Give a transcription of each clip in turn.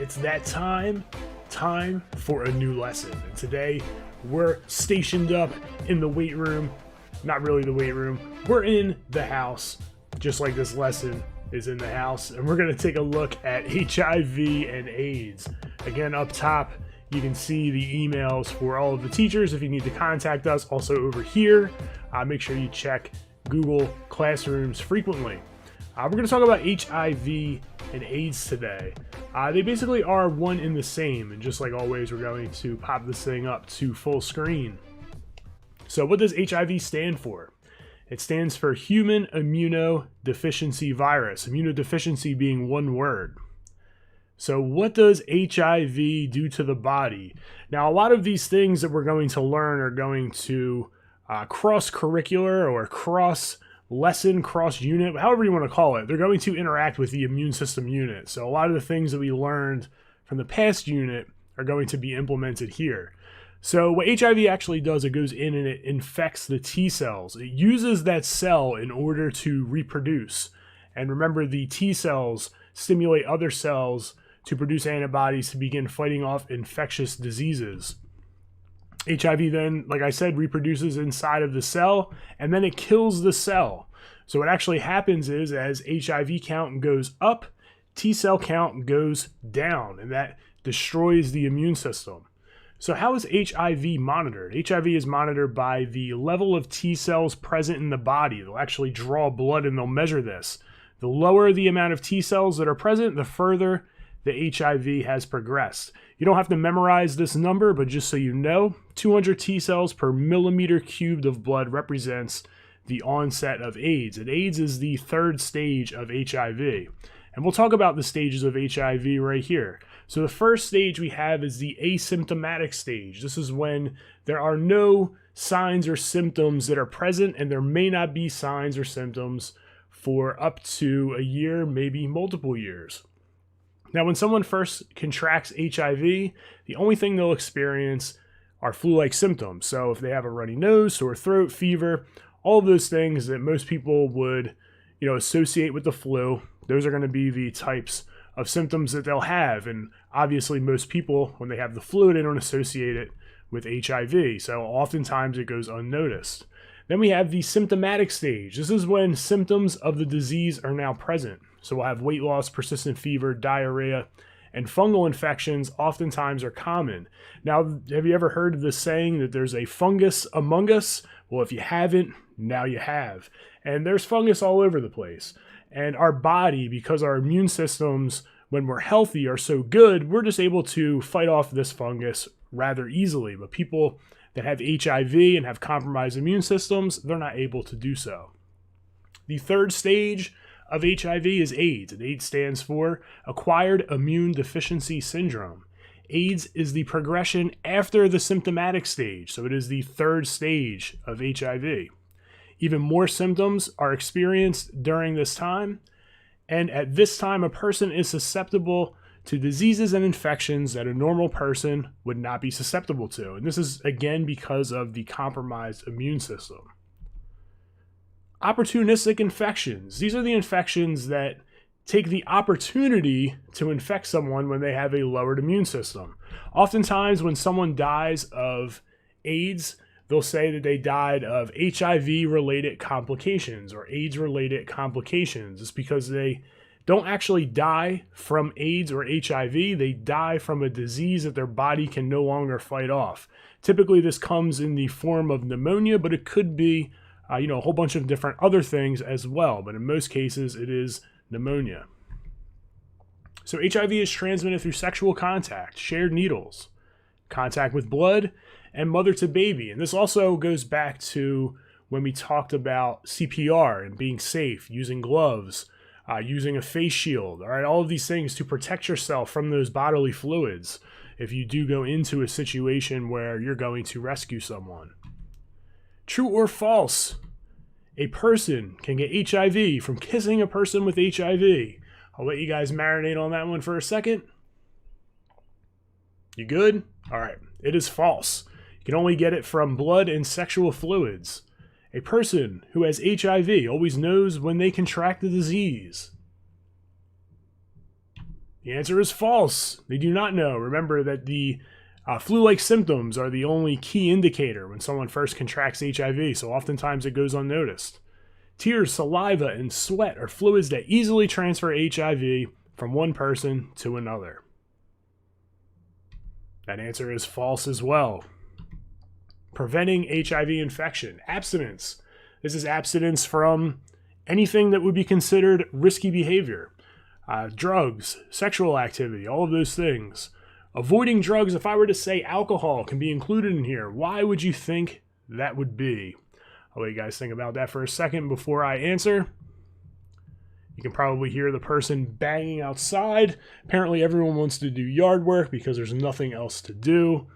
it's that time for a new lesson. And today we're stationed up in the weight room. Not really the weight room. We're in the house, just like this lesson is in the house. And we're going to take a look at HIV and AIDS. Again, up top, you can see the emails for all of the teachers if you need to contact us. Also over here, make sure you check Google Classrooms frequently. We're going to talk about HIV and AIDS today. They basically are one and the same, and just like always, we're going to pop this thing up to full screen. So what does HIV stand for? It stands for Human Immunodeficiency Virus, immunodeficiency being one word. So what does HIV do to the body? Now, a lot of these things that we're going to learn are going to cross-curricular or cross-lesson, cross-unit, however you want to call it. They're going to interact with the immune system unit. So a lot of the things that we learned from the past unit are going to be implemented here. So what HIV actually does, it goes in and it infects the T cells. It uses that cell in order to reproduce. And remember, the T cells stimulate other cells to produce antibodies to begin fighting off infectious diseases. HIV then, like I said, reproduces inside of the cell, and then it kills the cell. So what actually happens is, as HIV count goes up, T cell count goes down, and that destroys the immune system. So how is HIV monitored? HIV is monitored by the level of T cells present in the body. They'll actually draw blood and they'll measure this. The lower the amount of T cells that are present, the further the HIV has progressed. You don't have to memorize this number, but just so you know, 200 T cells per millimeter cubed of blood represents the onset of AIDS. And AIDS is the third stage of HIV. And we'll talk about the stages of HIV right here. So the first stage we have is the asymptomatic stage. This is when there are no signs or symptoms that are present, and there may not be signs or symptoms for up to a year, maybe multiple years. Now, when someone first contracts HIV, the only thing they'll experience are flu-like symptoms. So if they have a runny nose, sore throat, fever, all of those things that most people would, associate with the flu, those are going to be the types of symptoms that they'll have. And obviously most people, when they have the flu, they don't associate it with HIV. So oftentimes it goes unnoticed. Then we have the symptomatic stage. This is when symptoms of the disease are now present. So we'll have weight loss, persistent fever, diarrhea, and fungal infections oftentimes are common. Now, have you ever heard of the saying that there's a fungus among us? Well, if you haven't, now you have. And there's fungus all over the place. And our body, because our immune systems, when we're healthy, are so good, we're just able to fight off this fungus rather easily. But people that have HIV and have compromised immune systems, they're not able to do so. The third stage of HIV is AIDS, and AIDS stands for Acquired Immune Deficiency Syndrome. AIDS is the progression after the symptomatic stage, so it is the third stage of HIV. Even more symptoms are experienced during this time, and at this time, a person is susceptible to diseases and infections that a normal person would not be susceptible to. And this is, again, because of the compromised immune system. Opportunistic infections. These are the infections that take the opportunity to infect someone when they have a lowered immune system. Oftentimes, when someone dies of AIDS, they'll say that they died of HIV-related complications or AIDS-related complications. It's because they don't actually die from AIDS or HIV. They die from a disease that their body can no longer fight off. Typically, this comes in the form of pneumonia, but it could be a whole bunch of different other things as well. But in most cases, it is pneumonia. So HIV is transmitted through sexual contact, shared needles, contact with blood, and mother to baby. And this also goes back to when we talked about CPR and being safe, using gloves, using a face shield, all right, all of these things to protect yourself from those bodily fluids if you do go into a situation where you're going to rescue someone. True or false? A person can get HIV from kissing a person with HIV. I'll let you guys marinate on that one for a second. You good? All right. It is false. You can only get it from blood and sexual fluids. A person who has HIV always knows when they contract the disease. The answer is false. They do not know. Remember that the flu-like symptoms are the only key indicator when someone first contracts HIV, so oftentimes it goes unnoticed. Tears, saliva, and sweat are fluids that easily transfer HIV from one person to another. That answer is false as well. Preventing HIV infection. Abstinence. This is abstinence from anything that would be considered risky behavior. Drugs, sexual activity, all of those things. Avoiding drugs, if I were to say alcohol can be included in here, why would you think that would be? I'll let you guys think about that for a second before I answer. You can probably hear the person banging outside. Apparently everyone wants to do yard work because there's nothing else to do.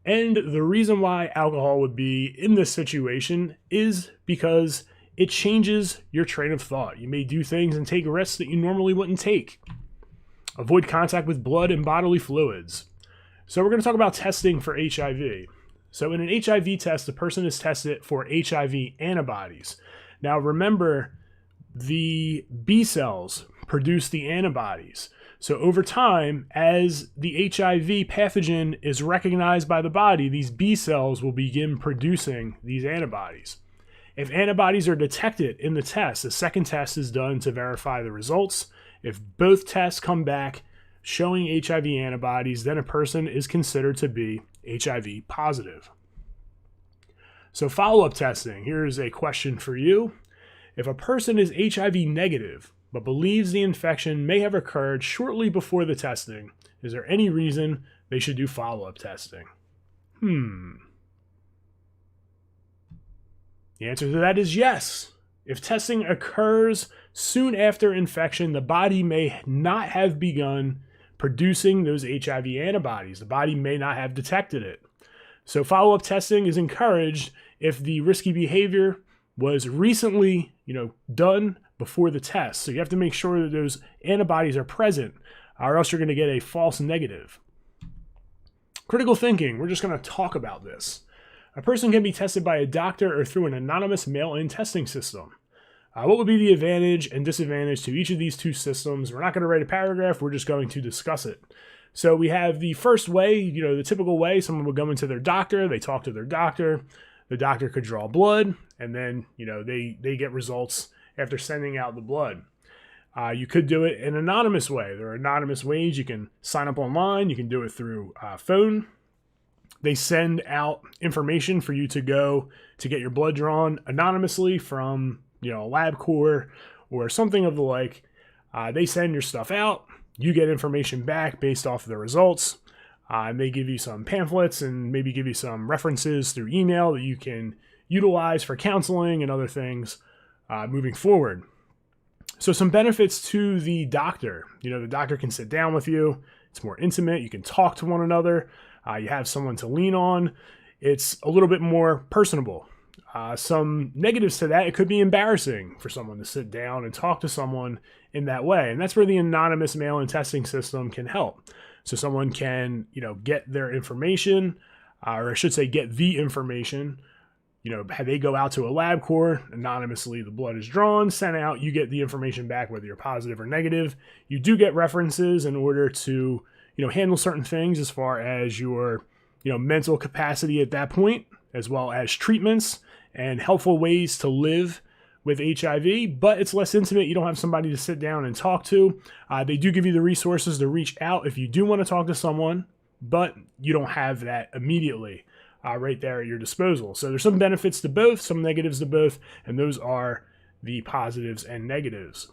And the reason why alcohol would be in this situation is because it changes your train of thought. You may do things and take risks that you normally wouldn't take. Avoid contact with blood and bodily fluids. So we're going to talk about testing for HIV. So in an HIV test, the person is tested for HIV antibodies. Now remember, the B cells produce the antibodies. So over time, as the HIV pathogen is recognized by the body, these B cells will begin producing these antibodies. If antibodies are detected in the test, the second test is done to verify the results. If both tests come back showing HIV antibodies, then a person is considered to be HIV positive. So follow-up testing. Here's a question for you. If a person is HIV negative, but believes the infection may have occurred shortly before the testing, is there any reason they should do follow-up testing? The answer to that is yes. If testing occurs soon after infection, the body may not have begun producing those HIV antibodies. The body may not have detected it. So follow-up testing is encouraged if the risky behavior was recently, done before the test. So you have to make sure that those antibodies are present, or else you're going to get a false negative. Critical thinking. We're just going to talk about this. A person can be tested by a doctor or through an anonymous mail-in testing system. What would be the advantage and disadvantage to each of these two systems? We're not going to write a paragraph. We're just going to discuss it. So we have the first way, the typical way. Someone would go into their doctor. They talk to their doctor. The doctor could draw blood, and then, they get results after sending out the blood. You could do it in an anonymous way. There are anonymous ways. You can sign up online. You can do it through phone. They send out information for you to go to get your blood drawn anonymously from, a LabCorp or something of the like. They send your stuff out. You get information back based off of the results. And they give you some pamphlets and maybe give you some references through email that you can utilize for counseling and other things moving forward. So some benefits to the doctor. The doctor can sit down with you. It's more intimate. You can talk to one another. You have someone to lean on. It's a little bit more personable. Some negatives to that, it could be embarrassing for someone to sit down and talk to someone in that way. And that's where the anonymous mail-in testing system can help. So someone can, get their information, or I should say get the information. They go out to a LabCorp, anonymously the blood is drawn, sent out, you get the information back whether you're positive or negative. You do get references in order to, handle certain things as far as your, mental capacity at that point, as well as treatments and helpful ways to live with HIV, but it's less intimate. You don't have somebody to sit down and talk to. They do give you the resources to reach out if you do want to talk to someone, but you don't have that immediately right there at your disposal. So there's some benefits to both, some negatives to both, and those are the positives and negatives.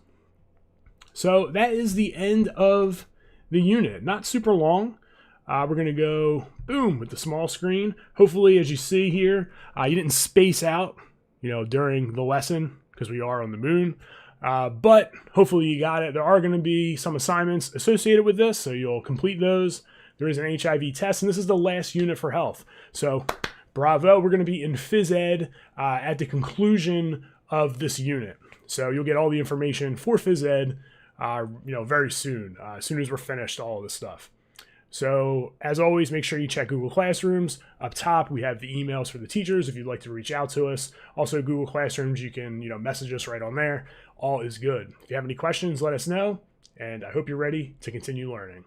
So that is the end of the unit. Not super long. We're going to go, boom, with the small screen. Hopefully, as you see here, you didn't space out, during the lesson because we are on the moon. But hopefully you got it. There are going to be some assignments associated with this, so you'll complete those. There is an HIV test, and this is the last unit for health. So bravo, we're going to be in phys ed at the conclusion of this unit. So you'll get all the information for phys ed, very soon, as soon as we're finished all of this stuff. So as always, make sure you check Google Classrooms. Up top, we have the emails for the teachers if you'd like to reach out to us. Also, Google Classrooms, you can message us right on there. All is good. If you have any questions, let us know, and I hope you're ready to continue learning.